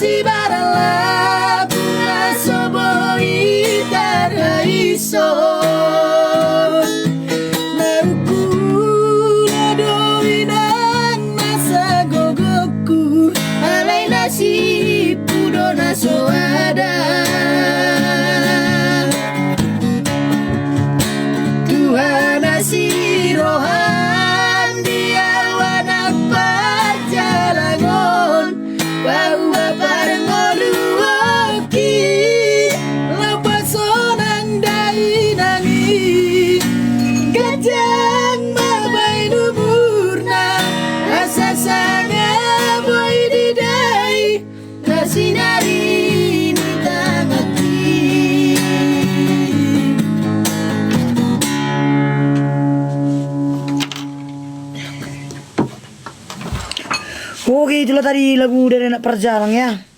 si barala puna soboi taraiso narukula doinan masa gogoku alai nasi pudona soada Tuhan si rohan dia wanak perjalangon bahwa bareng oluoki lepas sonang dai nangi gajang mabai numurna asa sanga boy didai nasinari Oke, itulah tadi lagu dari anak perjalang ya.